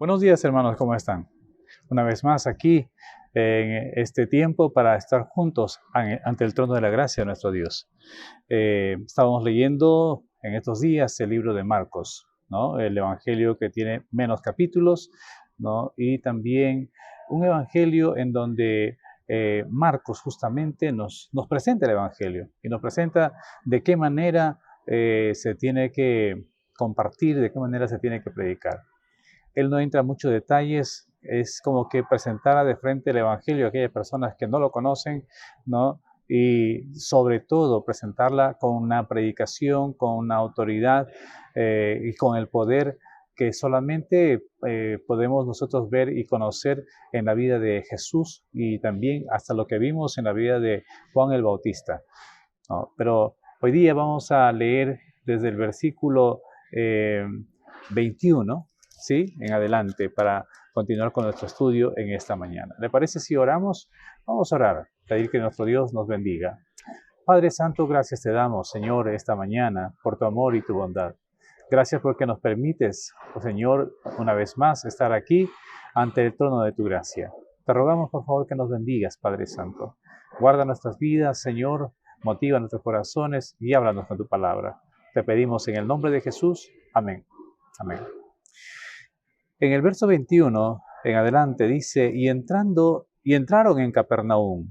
Buenos días, hermanos, ¿cómo están? Una vez más aquí en este tiempo para estar juntos ante el trono de la gracia de nuestro Dios. Estábamos leyendo en estos días el libro de Marcos, ¿no? El evangelio que tiene menos capítulos, ¿no? Y también un evangelio en donde Marcos justamente nos presenta el evangelio y nos presenta de qué manera se tiene que compartir, de qué manera se tiene que predicar. Él no entra en muchos detalles, es como que presentara de frente el Evangelio a aquellas personas que no lo conocen, ¿no? Y sobre todo presentarla con una predicación, con una autoridad y con el poder que solamente podemos nosotros ver y conocer en la vida de Jesús y también hasta lo que vimos en la vida de Juan el Bautista, ¿no? Pero hoy día vamos a leer desde el versículo 21, ¿sí? En adelante para continuar con nuestro estudio en esta mañana. ¿Le parece si oramos? Vamos a orar, pedir que nuestro Dios nos bendiga. Padre Santo, gracias te damos, Señor, esta mañana por tu amor y tu bondad. Gracias porque nos permites, oh Señor, una vez más estar aquí ante el trono de tu gracia. Te rogamos, por favor, que nos bendigas, Padre Santo. Guarda nuestras vidas, Señor, motiva nuestros corazones y háblanos con tu palabra. Te pedimos en el nombre de Jesús. Amén. Amén. En el verso 21 en adelante dice, y entraron en Capernaum,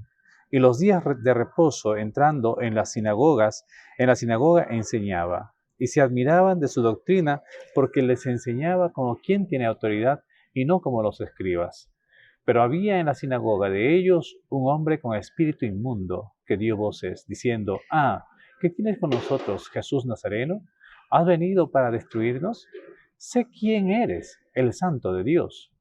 y los días de reposo entrando en la sinagoga enseñaba, y se admiraban de su doctrina, porque les enseñaba como quien tiene autoridad y no como los escribas. Pero había en la sinagoga de ellos un hombre con espíritu inmundo, que dio voces, diciendo, ¿qué tienes con nosotros, Jesús Nazareno? ¿Has venido para destruirnos? Sé quién eres, el Santo de Dios.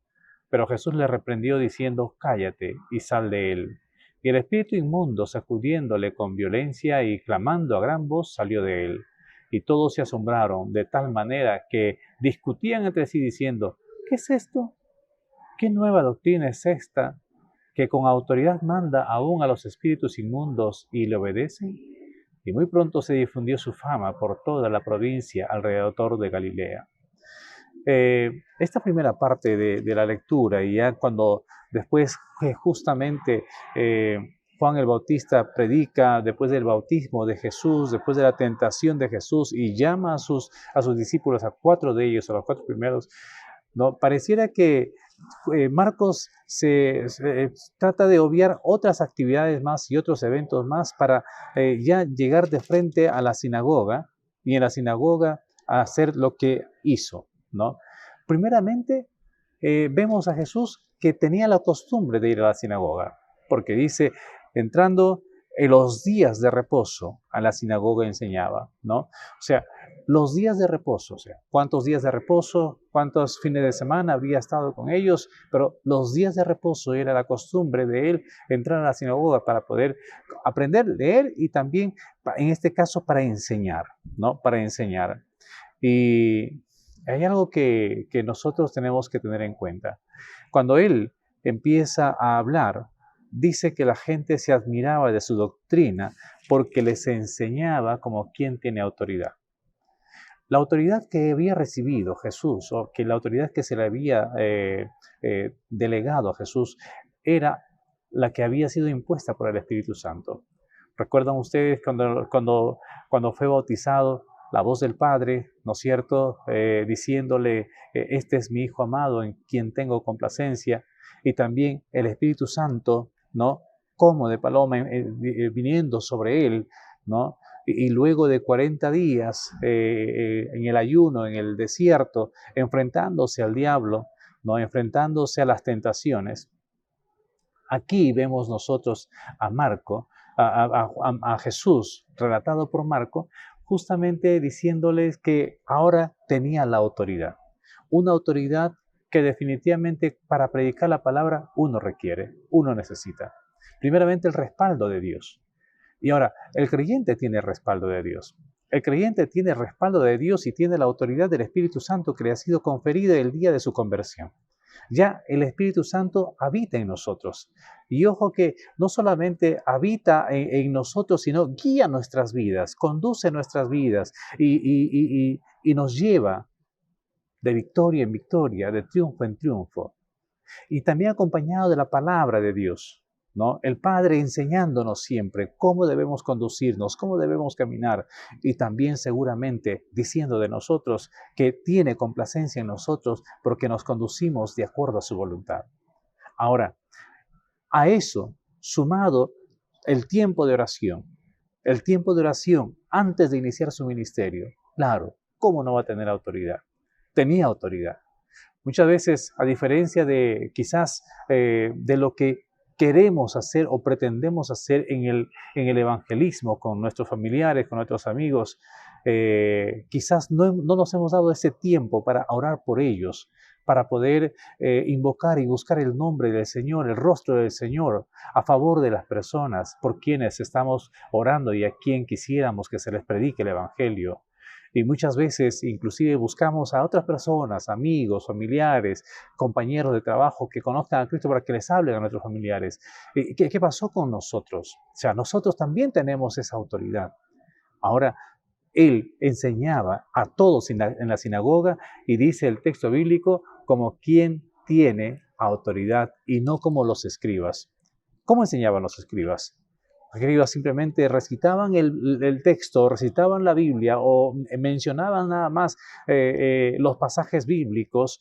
Pero Jesús le reprendió diciendo, cállate y sal de él. Y el espíritu inmundo, sacudiéndole con violencia y clamando a gran voz, salió de él. Y todos se asombraron de tal manera que discutían entre sí diciendo, ¿qué es esto? ¿Qué nueva doctrina es esta que con autoridad manda aún a los espíritus inmundos y le obedecen? Y muy pronto se difundió su fama por toda la provincia alrededor de Galilea. Esta primera parte de la lectura, y ya cuando después justamente Juan el Bautista predica después del bautismo de Jesús, después de la tentación de Jesús, y llama a sus discípulos, a 4 de ellos, a los 4 primeros, ¿no? Pareciera que Marcos se trata de obviar otras actividades más y otros eventos más para ya llegar de frente a la sinagoga, y en la sinagoga hacer lo que hizo, ¿no? Primeramente, vemos a Jesús que tenía la costumbre de ir a la sinagoga, porque dice, entrando en los días de reposo a la sinagoga enseñaba, ¿no? O sea, los días de reposo, o sea, cuántos días de reposo, cuántos fines de semana había estado con ellos, pero los días de reposo era la costumbre de él entrar a la sinagoga para poder aprender, leer y también, en este caso, para enseñar, ¿no? Para enseñar. Y hay algo que nosotros tenemos que tener en cuenta. Cuando él empieza a hablar, dice que la gente se admiraba de su doctrina porque les enseñaba como quien tiene autoridad. La autoridad que había recibido Jesús, o que la autoridad que se le había delegado a Jesús, era la que había sido impuesta por el Espíritu Santo. ¿Recuerdan ustedes cuando fue bautizado, la voz del Padre, ¿no es cierto?, diciéndole, este es mi Hijo amado en quien tengo complacencia, y también el Espíritu Santo, ¿no?, como de paloma viniendo sobre él, ¿no? Y luego de 40 días en el ayuno, en el desierto, enfrentándose al diablo, ¿no?, enfrentándose a las tentaciones. Aquí vemos nosotros a Marco, a Jesús, relatado por Marco, justamente diciéndoles que ahora tenía la autoridad. Una autoridad que definitivamente para predicar la palabra uno requiere, uno necesita. Primeramente el respaldo de Dios. Y ahora, el creyente tiene el respaldo de Dios. El creyente tiene el respaldo de Dios y tiene la autoridad del Espíritu Santo que le ha sido conferida el día de su conversión. Ya el Espíritu Santo habita en nosotros. Y ojo que no solamente habita en nosotros, sino guía nuestras vidas, conduce nuestras vidas y nos lleva de victoria en victoria, de triunfo en triunfo. Y también acompañado de la palabra de Dios, ¿no? El Padre enseñándonos siempre cómo debemos conducirnos, cómo debemos caminar, y también seguramente diciendo de nosotros que tiene complacencia en nosotros porque nos conducimos de acuerdo a su voluntad. Ahora, a eso, sumado el tiempo de oración antes de iniciar su ministerio, claro, ¿cómo no va a tener autoridad? Tenía autoridad. Muchas veces, a diferencia de quizás de lo que queremos hacer o pretendemos hacer en el evangelismo con nuestros familiares, con nuestros amigos, quizás no nos hemos dado ese tiempo para orar por ellos, para poder invocar y buscar el nombre del Señor, el rostro del Señor, a favor de las personas por quienes estamos orando y a quien quisiéramos que se les predique el Evangelio. Y muchas veces inclusive buscamos a otras personas, amigos, familiares, compañeros de trabajo que conozcan a Cristo para que les hablen a nuestros familiares. ¿Qué pasó con nosotros? O sea, nosotros también tenemos esa autoridad. Ahora, él enseñaba a todos en la sinagoga y dice el texto bíblico como quien tiene autoridad y no como los escribas. ¿Cómo enseñaban los escribas? Los escribas simplemente recitaban el texto, recitaban la Biblia o mencionaban nada más los pasajes bíblicos,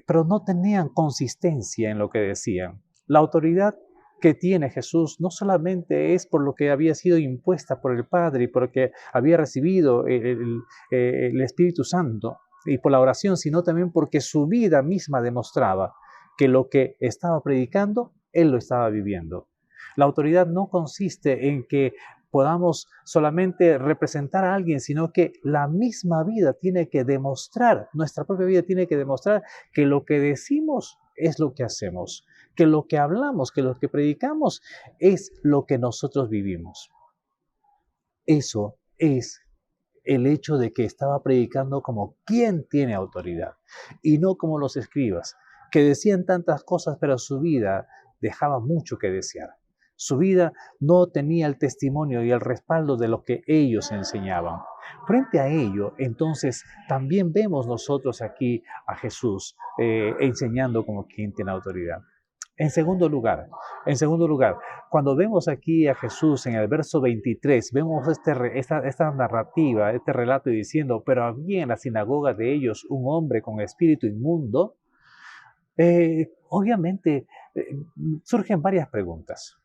pero no tenían consistencia en lo que decían. La autoridad que tiene Jesús no solamente es por lo que había sido impuesta por el Padre y porque había recibido el Espíritu Santo y por la oración, sino también porque su vida misma demostraba que lo que estaba predicando, Él lo estaba viviendo. La autoridad no consiste en que podamos solamente representar a alguien, sino que la misma vida tiene que demostrar, nuestra propia vida tiene que demostrar que lo que decimos es lo que hacemos, que lo que hablamos, que lo que predicamos es lo que nosotros vivimos. Eso es el hecho de que estaba predicando como quien tiene autoridad y no como los escribas, que decían tantas cosas, pero su vida dejaba mucho que desear. Su vida no tenía el testimonio y el respaldo de lo que ellos enseñaban. Frente a ello, entonces, también vemos nosotros aquí a Jesús enseñando como quien tiene autoridad. En segundo lugar, cuando vemos aquí a Jesús en el verso 23, vemos esta narrativa, este relato diciendo, pero había en la sinagoga de ellos un hombre con espíritu inmundo, obviamente surgen varias preguntas.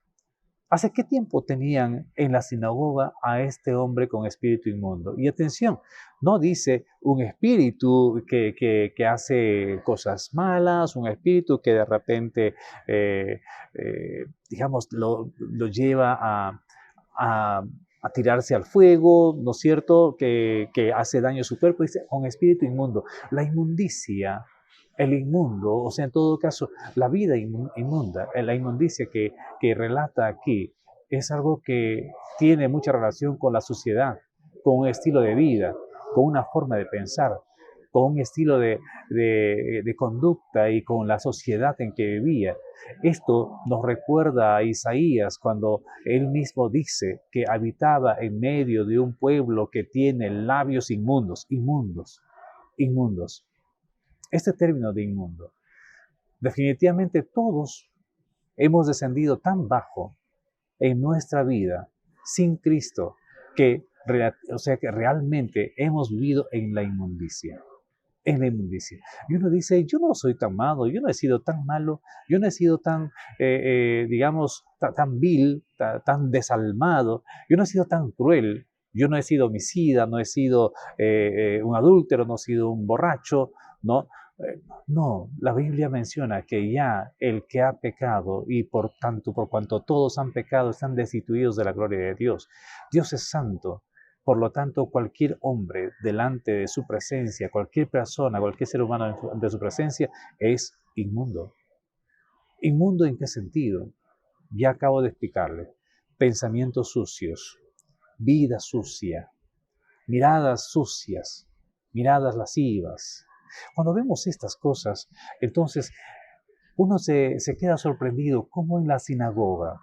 ¿Hace qué tiempo tenían en la sinagoga a este hombre con espíritu inmundo? Y atención, no dice un espíritu que hace cosas malas, un espíritu que de repente, digamos, lo lleva a tirarse al fuego, ¿no es cierto?, que hace daño a su cuerpo. Dice, un espíritu inmundo. La inmundicia, el inmundo, o sea, en todo caso, la vida inmunda, la inmundicia que relata aquí, es algo que tiene mucha relación con la sociedad, con un estilo de vida, con una forma de pensar, con un estilo de conducta y con la sociedad en que vivía. Esto nos recuerda a Isaías cuando él mismo dice que habitaba en medio de un pueblo que tiene labios inmundos. Este término de inmundo, definitivamente todos hemos descendido tan bajo en nuestra vida sin Cristo que realmente hemos vivido en la inmundicia. Y uno dice, yo no soy tan malo, yo no he sido tan malo, yo no he sido tan, digamos, tan vil, tan desalmado, yo no he sido tan cruel, yo no he sido homicida, no he sido un adúltero, no he sido un borracho, ¿no? No, la Biblia menciona que ya el que ha pecado y por cuanto todos han pecado, están destituidos de la gloria de Dios. Dios es santo. Por lo tanto, cualquier hombre delante de su presencia, cualquier persona, cualquier ser humano de su presencia es inmundo. ¿Inmundo en qué sentido? Ya acabo de explicarle. Pensamientos sucios, vida sucia, miradas sucias, miradas lascivas. Cuando vemos estas cosas, entonces uno se queda sorprendido cómo en la sinagoga.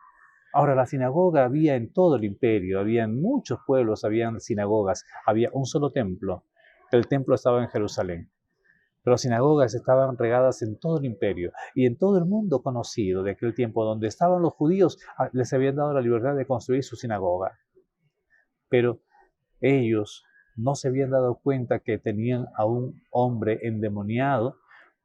Ahora, la sinagoga había en todo el imperio, había en muchos pueblos, habían sinagogas, había un solo templo. El templo estaba en Jerusalén. Pero las sinagogas estaban regadas en todo el imperio y en todo el mundo conocido de aquel tiempo. Donde estaban los judíos, les habían dado la libertad de construir su sinagoga. Pero ellos no se habían dado cuenta que tenían a un hombre endemoniado,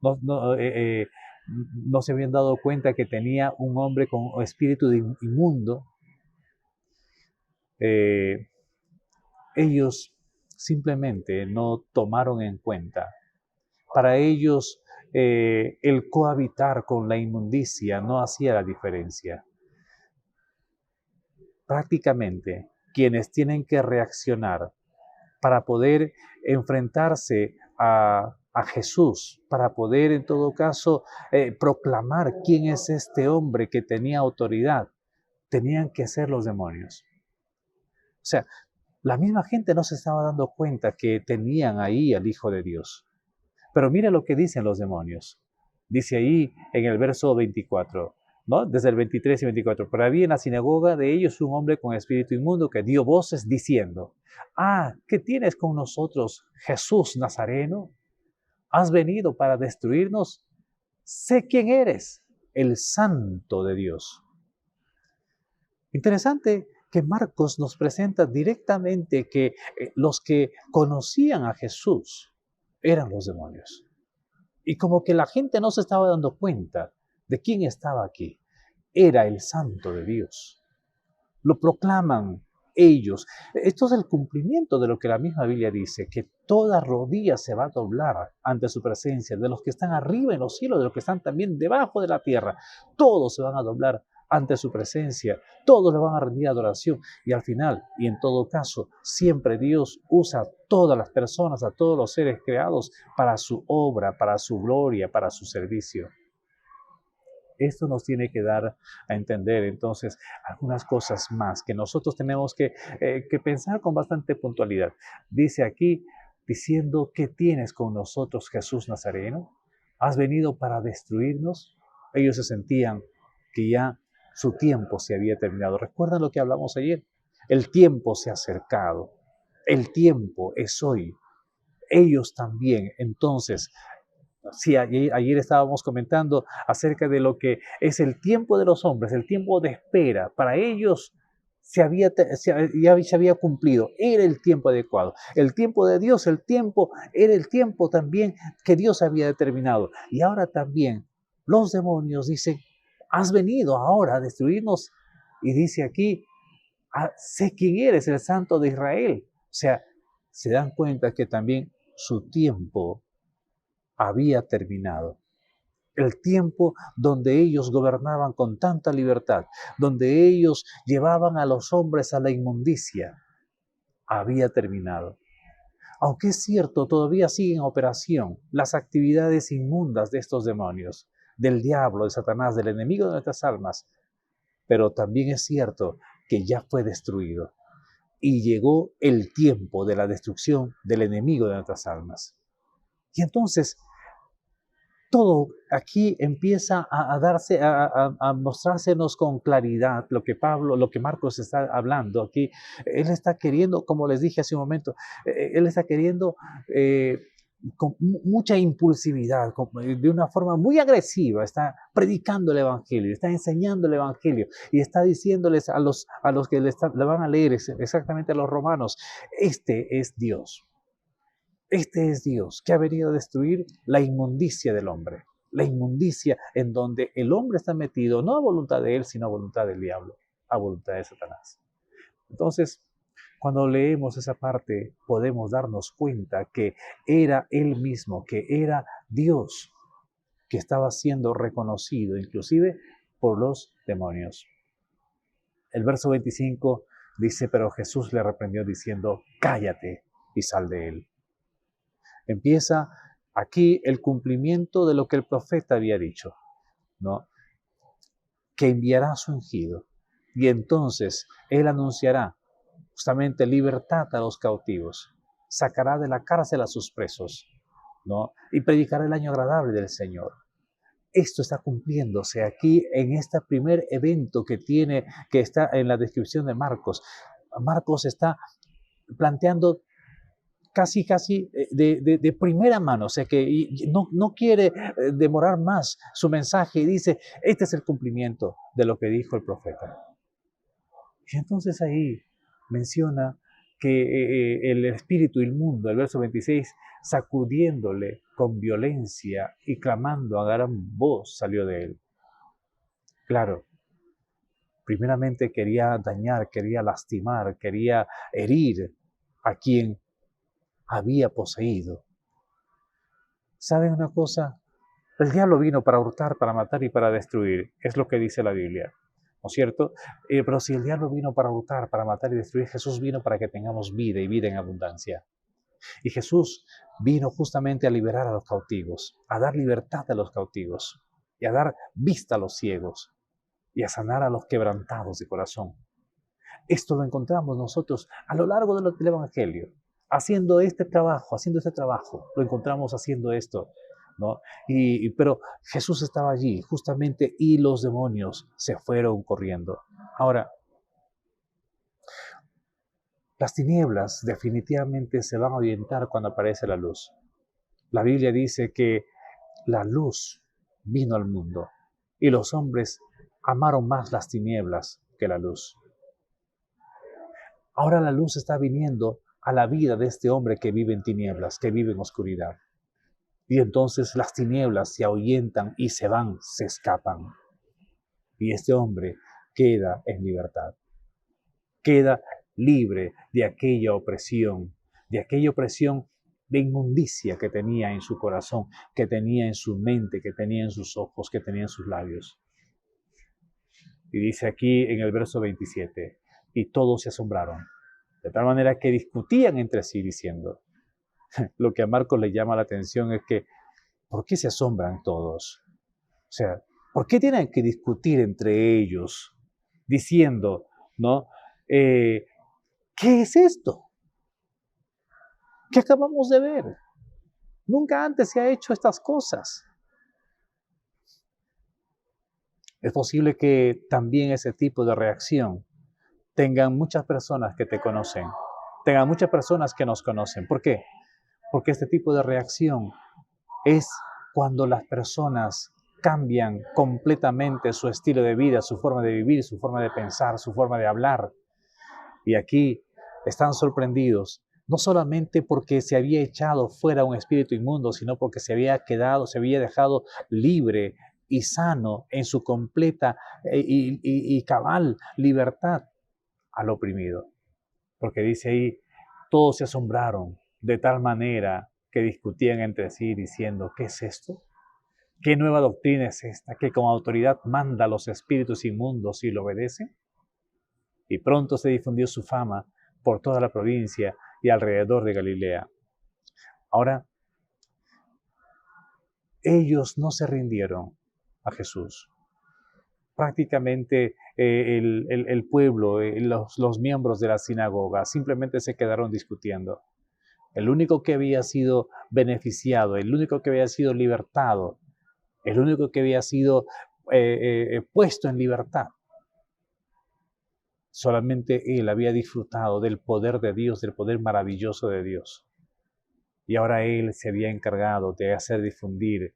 no se habían dado cuenta que tenía un hombre con espíritu inmundo. Ellos simplemente no tomaron en cuenta. Para ellos, el cohabitar con la inmundicia no hacía la diferencia. Prácticamente, quienes tienen que reaccionar para poder enfrentarse a Jesús, para poder en todo caso proclamar quién es este hombre que tenía autoridad, tenían que ser los demonios. O sea, la misma gente no se estaba dando cuenta que tenían ahí al Hijo de Dios. Pero mira lo que dicen los demonios. Dice ahí en el verso 24, ¿no? Desde el 23 y 24. Pero había en la sinagoga de ellos un hombre con espíritu inmundo que dio voces diciendo: ¿qué tienes con nosotros, Jesús Nazareno? ¿Has venido para destruirnos? Sé quién eres, el Santo de Dios. Interesante que Marcos nos presenta directamente que los que conocían a Jesús eran los demonios. Y como que la gente no se estaba dando cuenta de quién estaba aquí. Era el Santo de Dios. Lo proclaman ellos. Esto es el cumplimiento de lo que la misma Biblia dice, que toda rodilla se va a doblar ante su presencia, de los que están arriba en los cielos, de los que están también debajo de la tierra. Todos se van a doblar ante su presencia, todos le van a rendir adoración y al final, y en todo caso, siempre Dios usa a todas las personas, a todos los seres creados para su obra, para su gloria, para su servicio. Esto nos tiene que dar a entender entonces algunas cosas más que nosotros tenemos que pensar con bastante puntualidad. Dice aquí, diciendo: ¿qué tienes con nosotros, Jesús Nazareno? ¿Has venido para destruirnos? Ellos se sentían que ya su tiempo se había terminado. ¿Recuerdan lo que hablamos ayer? El tiempo se ha acercado. El tiempo es hoy. Ellos también, entonces, sí, ayer estábamos comentando acerca de lo que es el tiempo de los hombres, el tiempo de espera. Para ellos ya se había cumplido, era el tiempo adecuado. El tiempo de Dios, era el tiempo también que Dios había determinado. Y ahora también los demonios dicen: has venido ahora a destruirnos. Y dice aquí: sé quién eres, el Santo de Israel. O sea, se dan cuenta que también su tiempo había terminado. El tiempo donde ellos gobernaban con tanta libertad, donde ellos llevaban a los hombres a la inmundicia, había terminado. Aunque es cierto, todavía siguen en operación las actividades inmundas de estos demonios, del diablo, de Satanás, del enemigo de nuestras almas, pero también es cierto que ya fue destruido y llegó el tiempo de la destrucción del enemigo de nuestras almas. Y entonces, todo aquí empieza a mostrársenos con claridad lo que Marcos está hablando aquí. Él está queriendo, como les dije hace un momento, él está queriendo con mucha impulsividad, de una forma muy agresiva, está predicando el Evangelio, está enseñando el Evangelio y está diciéndoles a los que le van a leer, exactamente a los romanos: este es Dios. Este es Dios que ha venido a destruir la inmundicia del hombre, la inmundicia en donde el hombre está metido, no a voluntad de él, sino a voluntad del diablo, a voluntad de Satanás. Entonces, cuando leemos esa parte, podemos darnos cuenta que era él mismo, que era Dios, que estaba siendo reconocido inclusive por los demonios. El verso 25 dice: pero Jesús le reprendió diciendo: cállate y sal de él. Empieza aquí el cumplimiento de lo que el profeta había dicho, ¿no? Que enviará a su ungido y entonces él anunciará justamente libertad a los cautivos, sacará de la cárcel a sus presos, ¿no? Y predicará el año agradable del Señor. Esto está cumpliéndose aquí en este primer evento que está en la descripción de Marcos. Marcos está planteando casi de primera mano, o sea que no quiere demorar más su mensaje y dice, este es el cumplimiento de lo que dijo el profeta. Y entonces ahí menciona que el espíritu inmundo, el verso 26, sacudiéndole con violencia y clamando a gran voz salió de él. Claro, primeramente quería dañar, quería lastimar, quería herir a quien había poseído. ¿Saben una cosa? El diablo vino para hurtar, para matar y para destruir. Es lo que dice la Biblia, ¿no es cierto? Pero si el diablo vino para hurtar, para matar y destruir, Jesús vino para que tengamos vida y vida en abundancia. Y Jesús vino justamente a liberar a los cautivos, a dar libertad a los cautivos y a dar vista a los ciegos y a sanar a los quebrantados de corazón. Esto lo encontramos nosotros a lo largo del Evangelio, haciendo este trabajo, lo encontramos haciendo esto, ¿no? Pero Jesús estaba allí justamente y los demonios se fueron corriendo. Ahora, las tinieblas definitivamente se van a ahuyentar cuando aparece la luz. La Biblia dice que la luz vino al mundo y los hombres amaron más las tinieblas que la luz. Ahora la luz está viniendo a la vida de este hombre que vive en tinieblas, que vive en oscuridad. Y entonces las tinieblas se ahuyentan y se van, se escapan. Y este hombre queda en libertad. Queda libre de aquella opresión de inmundicia que tenía en su corazón, que tenía en su mente, que tenía en sus ojos, que tenía en sus labios. Y dice aquí en el verso 27, y todos se asombraron, de tal manera que discutían entre sí diciendo, lo que a Marcos le llama la atención es que, ¿por qué se asombran todos? O sea, ¿por qué tienen que discutir entre ellos diciendo, ¿no? ¿Qué es esto? ¿Qué acabamos de ver? Nunca antes se ha hecho estas cosas. Es posible que también ese tipo de reacción tengan muchas personas que te conocen, tengan muchas personas que nos conocen. ¿Por qué? Porque este tipo de reacción es cuando las personas cambian completamente su estilo de vida, su forma de vivir, su forma de pensar, su forma de hablar. Y aquí están sorprendidos, no solamente porque se había echado fuera un espíritu inmundo, sino porque se había dejado libre y sano en su completa y cabal libertad al oprimido. Porque dice ahí, todos se asombraron de tal manera que discutían entre sí diciendo, ¿qué es esto? ¿Qué nueva doctrina es esta que con autoridad manda a los espíritus inmundos y lo obedecen? Y pronto se difundió su fama por toda la provincia y alrededor de Galilea. Ahora, ellos no se rindieron a Jesús. Prácticamente el pueblo, los miembros de la sinagoga simplemente se quedaron discutiendo. El único que había sido beneficiado, el único que había sido libertado, el único que había sido puesto en libertad, solamente él había disfrutado del poder de Dios, del poder maravilloso de Dios. Y ahora él se había encargado de hacer difundir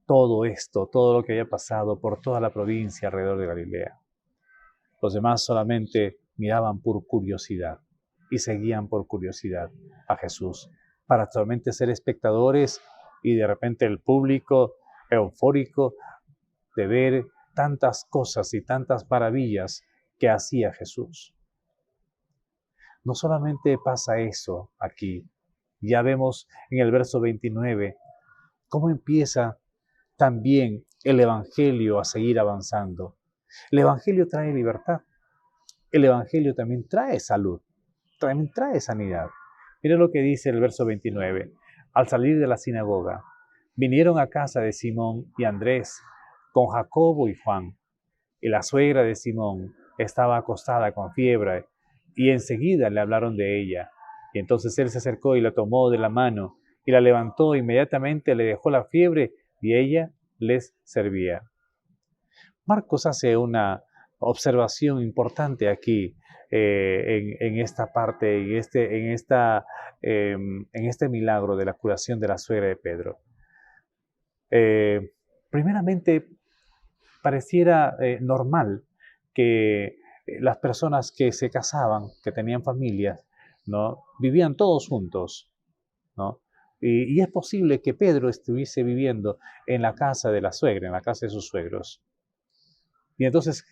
todo esto, todo lo que había pasado por toda la provincia alrededor de Galilea. Los demás solamente miraban por curiosidad y seguían por curiosidad a Jesús, para solamente ser espectadores y de repente el público eufórico de ver tantas cosas y tantas maravillas que hacía Jesús. No solamente pasa eso aquí, ya vemos en el verso 29 cómo empieza también el Evangelio a seguir avanzando. El Evangelio trae libertad. El Evangelio también trae salud, también trae sanidad. Mira lo que dice el verso 29. Al salir de la sinagoga, vinieron a casa de Simón y Andrés, con Jacobo y Juan. Y la suegra de Simón estaba acostada con fiebre, y enseguida le hablaron de ella. Y entonces él se acercó y la tomó de la mano, y la levantó, inmediatamente le dejó la fiebre, y ella les servía. Marcos hace una observación importante aquí. en esta parte, en este milagro de la curación de la suegra de Pedro. Primeramente, pareciera normal que las personas que se casaban, que tenían familias, ¿no? Vivían todos juntos, ¿no? Y es posible que Pedro estuviese viviendo en la casa de la suegra, en la casa de sus suegros. Y entonces,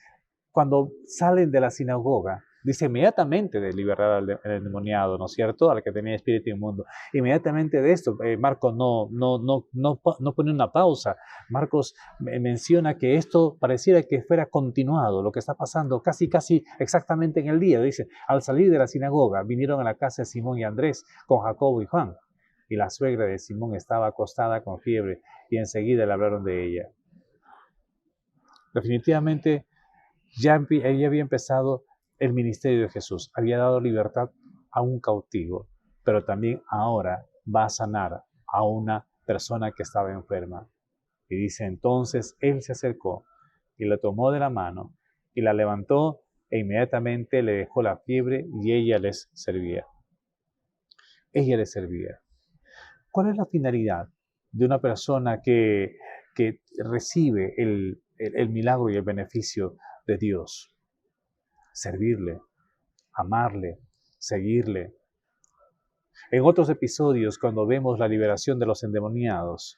cuando salen de la sinagoga, dice inmediatamente de liberar al endemoniado, ¿no es cierto? Al que tenía espíritu inmundo. Inmediatamente de esto, Marcos no pone una pausa. Marcos menciona que esto pareciera que fuera continuado, lo que está pasando casi exactamente en el día. Dice, al salir de la sinagoga, vinieron a la casa de Simón y Andrés con Jacobo y Juan. Y la suegra de Simón estaba acostada con fiebre y enseguida le hablaron de ella. Definitivamente, ella había empezado el ministerio de Jesús, había dado libertad a un cautivo, pero también ahora va a sanar a una persona que estaba enferma. Y dice, entonces él se acercó y la tomó de la mano y la levantó e inmediatamente le dejó la fiebre y ella les servía. Ella les servía. ¿Cuál es la finalidad de una persona que recibe el milagro y el beneficio de Dios? Servirle, amarle, seguirle. En otros episodios, cuando vemos la liberación de los endemoniados,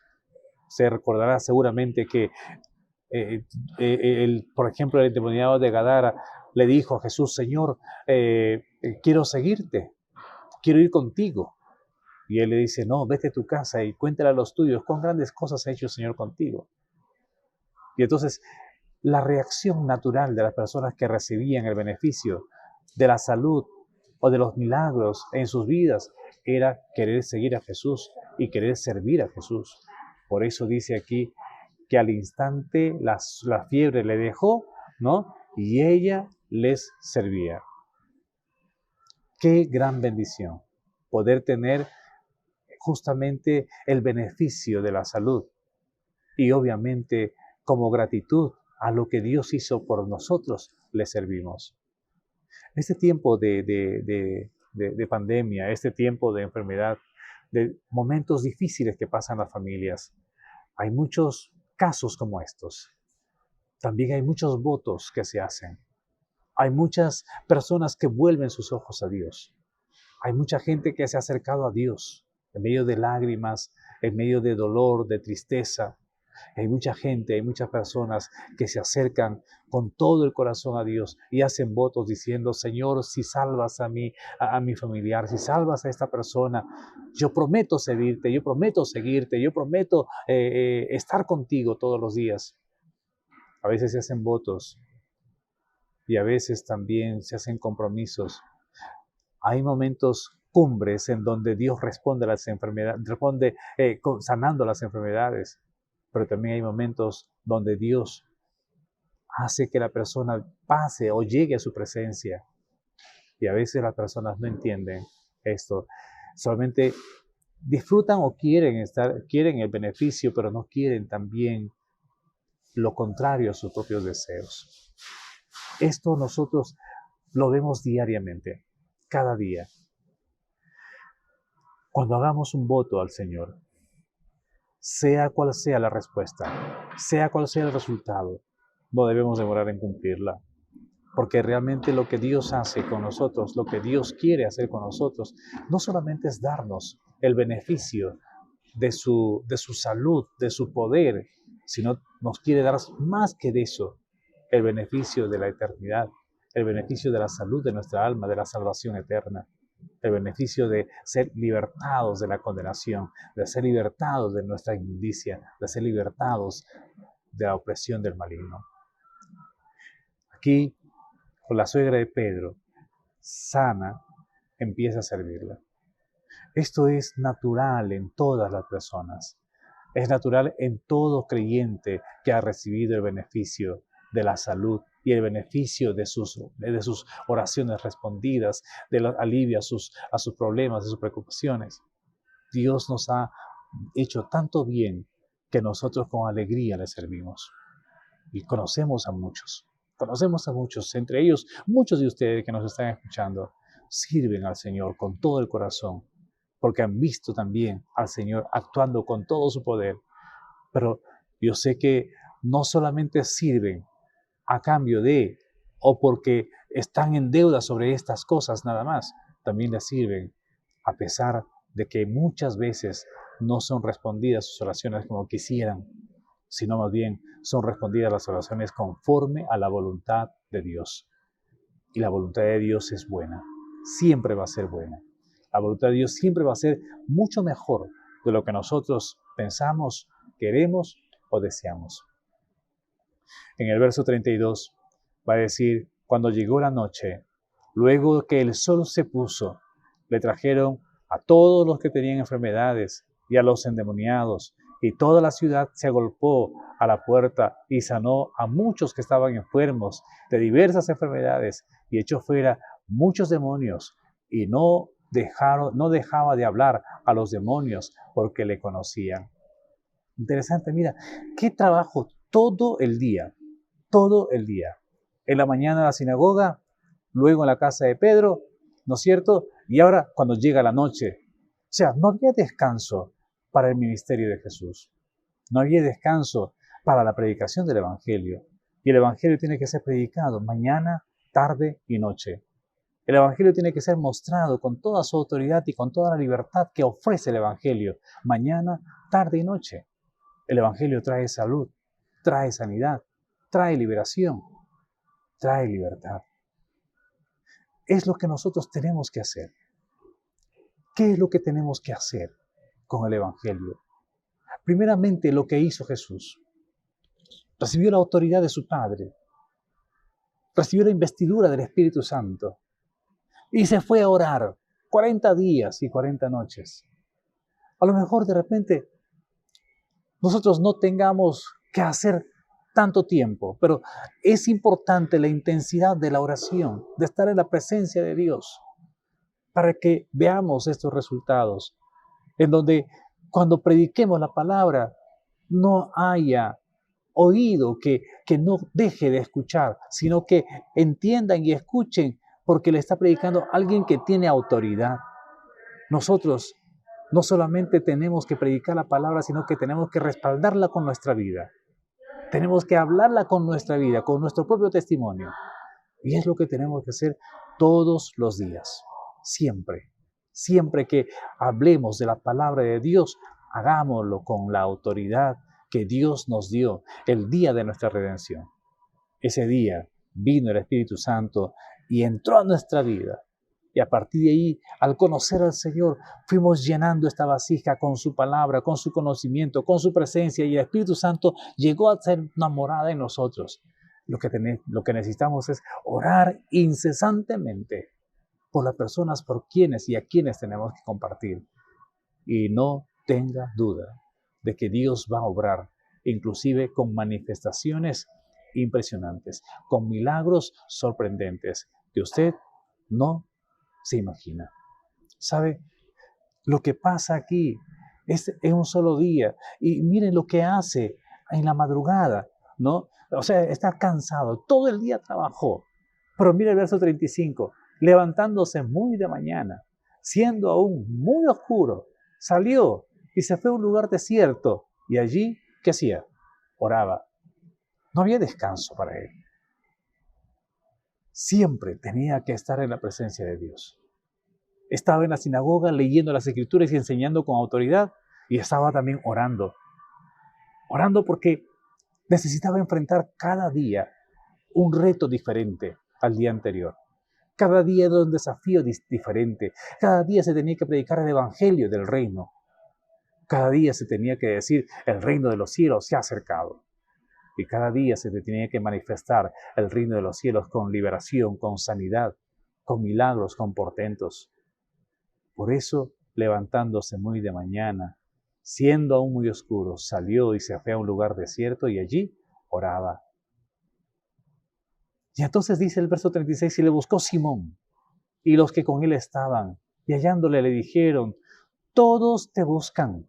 se recordará seguramente que, por ejemplo, el endemoniado de Gadara le dijo a Jesús, Señor, quiero seguirte, quiero ir contigo. Y él le dice, no, vete a tu casa y cuéntale a los tuyos cuán grandes cosas ha hecho el Señor contigo. Y entonces, la reacción natural de las personas que recibían el beneficio de la salud o de los milagros en sus vidas era querer seguir a Jesús y querer servir a Jesús. Por eso dice aquí que al instante la fiebre le dejó, ¿no? Y ella les servía. Qué gran bendición poder tener justamente el beneficio de la salud. Y obviamente, como gratitud a lo que Dios hizo por nosotros, le servimos. Este tiempo de pandemia, este tiempo de enfermedad, de momentos difíciles que pasan las familias, hay muchos casos como estos. También hay muchos votos que se hacen. Hay muchas personas que vuelven sus ojos a Dios. Hay mucha gente que se ha acercado a Dios en medio de lágrimas, en medio de dolor, de tristeza. Hay mucha gente, hay muchas personas que se acercan con todo el corazón a Dios y hacen votos diciendo, Señor, si salvas a mi familiar, si salvas a esta persona, yo prometo servirte, yo prometo seguirte, yo prometo estar contigo todos los días. A veces se hacen votos y a veces también se hacen compromisos. Hay momentos cumbres en donde Dios responde a las enfermedades, sanando las enfermedades. Pero también hay momentos donde Dios hace que la persona pase o llegue a su presencia. Y a veces las personas no entienden esto. Solamente disfrutan o quieren el beneficio, pero no quieren también lo contrario a sus propios deseos. Esto nosotros lo vemos diariamente, cada día. Cuando hagamos un voto al Señor, sea cual sea la respuesta, sea cual sea el resultado, no debemos demorar en cumplirla. Porque realmente lo que Dios hace con nosotros, lo que Dios quiere hacer con nosotros, no solamente es darnos el beneficio de su salud, de su poder, sino nos quiere dar más que de eso, el beneficio de la eternidad, el beneficio de la salud de nuestra alma, de la salvación eterna, el beneficio de ser libertados de la condenación, de ser libertados de nuestra inmundicia, de ser libertados de la opresión del maligno. Aquí, con la suegra de Pedro, sana, empieza a servirla. Esto es natural en todas las personas. Es natural en todo creyente que ha recibido el beneficio de la salud y el beneficio de sus oraciones respondidas, de los alivio a sus problemas, a sus preocupaciones. Dios nos ha hecho tanto bien que nosotros con alegría le servimos. Y conocemos a muchos Conocemos a muchos, entre ellos muchos de ustedes que nos están escuchando, sirven al Señor con todo el corazón, porque han visto también al Señor actuando con todo su poder. Pero yo sé que no solamente sirven a cambio de, o porque están en deuda sobre estas cosas nada más, también les sirven a pesar de que muchas veces no son respondidas sus oraciones como quisieran, sino más bien son respondidas las oraciones conforme a la voluntad de Dios. Y la voluntad de Dios es buena, siempre va a ser buena. La voluntad de Dios siempre va a ser mucho mejor de lo que nosotros pensamos, queremos o deseamos. En el verso 32 va a decir, cuando llegó la noche, luego que el sol se puso, le trajeron a todos los que tenían enfermedades y a los endemoniados, y toda la ciudad se agolpó a la puerta y sanó a muchos que estaban enfermos de diversas enfermedades y echó fuera muchos demonios, y no dejaba de hablar a los demonios porque le conocían. Interesante, mira, qué trabajo todo el día. En la mañana en la sinagoga, luego en la casa de Pedro, ¿no es cierto? Y ahora cuando llega la noche. O sea, no había descanso para el ministerio de Jesús. No había descanso para la predicación del Evangelio. Y el Evangelio tiene que ser predicado mañana, tarde y noche. El Evangelio tiene que ser mostrado con toda su autoridad y con toda la libertad que ofrece el Evangelio, mañana, tarde y noche. El Evangelio trae salud, trae sanidad, trae liberación, trae libertad. Es lo que nosotros tenemos que hacer. ¿Qué es lo que tenemos que hacer con el Evangelio? Primeramente, lo que hizo Jesús. Recibió la autoridad de su Padre. Recibió la investidura del Espíritu Santo. Y se fue a orar 40 días y 40 noches. A lo mejor de repente nosotros no tengamos que hacer tanto tiempo, pero es importante la intensidad de la oración, de estar en la presencia de Dios, para que veamos estos resultados, en donde cuando prediquemos la palabra no haya oído que no deje de escuchar, sino que entiendan y escuchen porque le está predicando alguien que tiene autoridad. Nosotros no solamente tenemos que predicar la palabra, sino que tenemos que respaldarla con nuestra vida. Tenemos que hablarla con nuestra vida, con nuestro propio testimonio. Y es lo que tenemos que hacer todos los días, siempre. Siempre que hablemos de la palabra de Dios, hagámoslo con la autoridad que Dios nos dio el día de nuestra redención. Ese día vino el Espíritu Santo y entró a nuestra vida. Y a partir de ahí, al conocer al Señor, fuimos llenando esta vasija con su palabra, con su conocimiento, con su presencia. Y el Espíritu Santo llegó a ser una morada en nosotros. Lo que necesitamos es orar incesantemente por las personas por quienes y a quienes tenemos que compartir. Y no tenga duda de que Dios va a obrar, inclusive con manifestaciones impresionantes, con milagros sorprendentes que usted no se imagina. ¿Sabe? Lo que pasa aquí es en un solo día. Y miren lo que hace en la madrugada, ¿no? O sea, está cansado, todo el día trabajó. Pero mira el verso 35, levantándose muy de mañana, siendo aún muy oscuro, salió y se fue a un lugar desierto. Y allí, ¿qué hacía? Oraba. No había descanso para él. Siempre tenía que estar en la presencia de Dios. Estaba en la sinagoga leyendo las Escrituras y enseñando con autoridad, y estaba también orando. Orando porque necesitaba enfrentar cada día un reto diferente al día anterior. Cada día era un desafío diferente. Cada día se tenía que predicar el evangelio del reino. Cada día se tenía que decir, el reino de los cielos se ha acercado. Y cada día se tenía que manifestar el reino de los cielos con liberación, con sanidad, con milagros, con portentos. Por eso, levantándose muy de mañana, siendo aún muy oscuro, salió y se fue a un lugar desierto y allí oraba. Y entonces dice el verso 36, y le buscó Simón y los que con él estaban, y hallándole le dijeron, todos te buscan.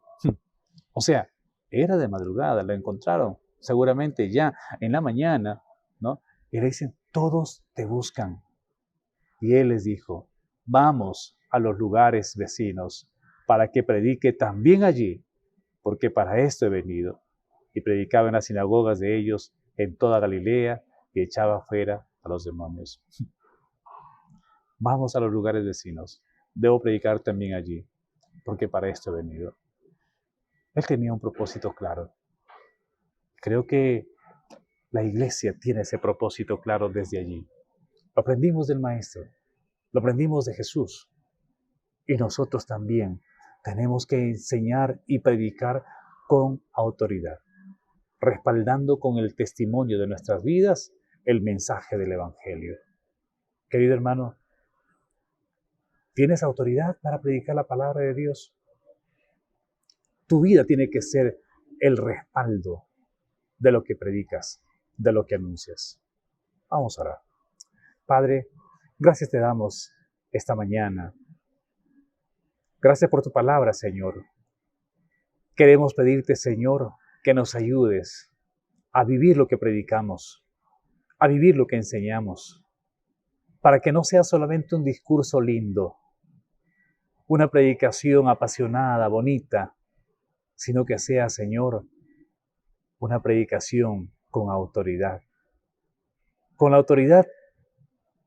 O sea, era de madrugada, lo encontraron seguramente ya en la mañana, ¿no? Y le dicen, todos te buscan. Y él les dijo, vamos a los lugares vecinos para que predique también allí, porque para esto he venido. Y predicaba en las sinagogas de ellos en toda Galilea y echaba fuera a los demonios. Vamos a los lugares vecinos. Debo predicar también allí, porque para esto he venido. Él tenía un propósito claro. Creo que la iglesia tiene ese propósito claro desde allí. Lo aprendimos del Maestro, lo aprendimos de Jesús. Y nosotros también tenemos que enseñar y predicar con autoridad, respaldando con el testimonio de nuestras vidas el mensaje del Evangelio. Querido hermano, ¿tienes autoridad para predicar la palabra de Dios? Tu vida tiene que ser el respaldo de lo que predicas, de lo que anuncias. Vamos a orar. Padre, gracias te damos esta mañana. Gracias por tu palabra, Señor. Queremos pedirte, Señor, que nos ayudes a vivir lo que predicamos, a vivir lo que enseñamos, para que no sea solamente un discurso lindo, una predicación apasionada, bonita, sino que sea, Señor, una predicación con la autoridad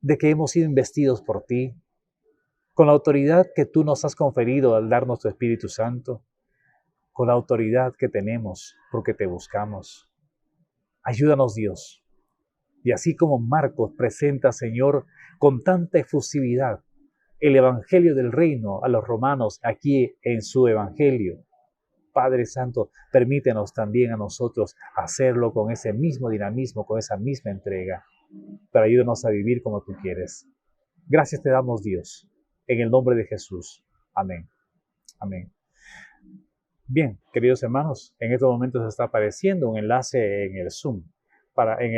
de que hemos sido investidos por ti, con la autoridad que tú nos has conferido al darnos tu Espíritu Santo, con la autoridad que tenemos porque te buscamos. Ayúdanos, Dios. Y así como Marcos presenta, Señor, con tanta efusividad el Evangelio del Reino a los romanos aquí en su Evangelio, Padre Santo, permítenos también a nosotros hacerlo con ese mismo dinamismo, con esa misma entrega, pero ayúdanos a vivir como tú quieres. Gracias te damos, Dios, en el nombre de Jesús. Amén. Amén. Bien, queridos hermanos, en estos momentos está apareciendo un enlace en el Zoom, en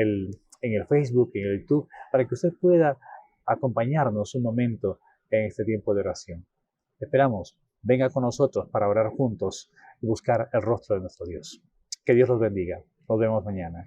el Facebook, en el YouTube, para que usted pueda acompañarnos un momento en este tiempo de oración. Esperamos, venga con nosotros para orar juntos y buscar el rostro de nuestro Dios. Que Dios los bendiga. Nos vemos mañana.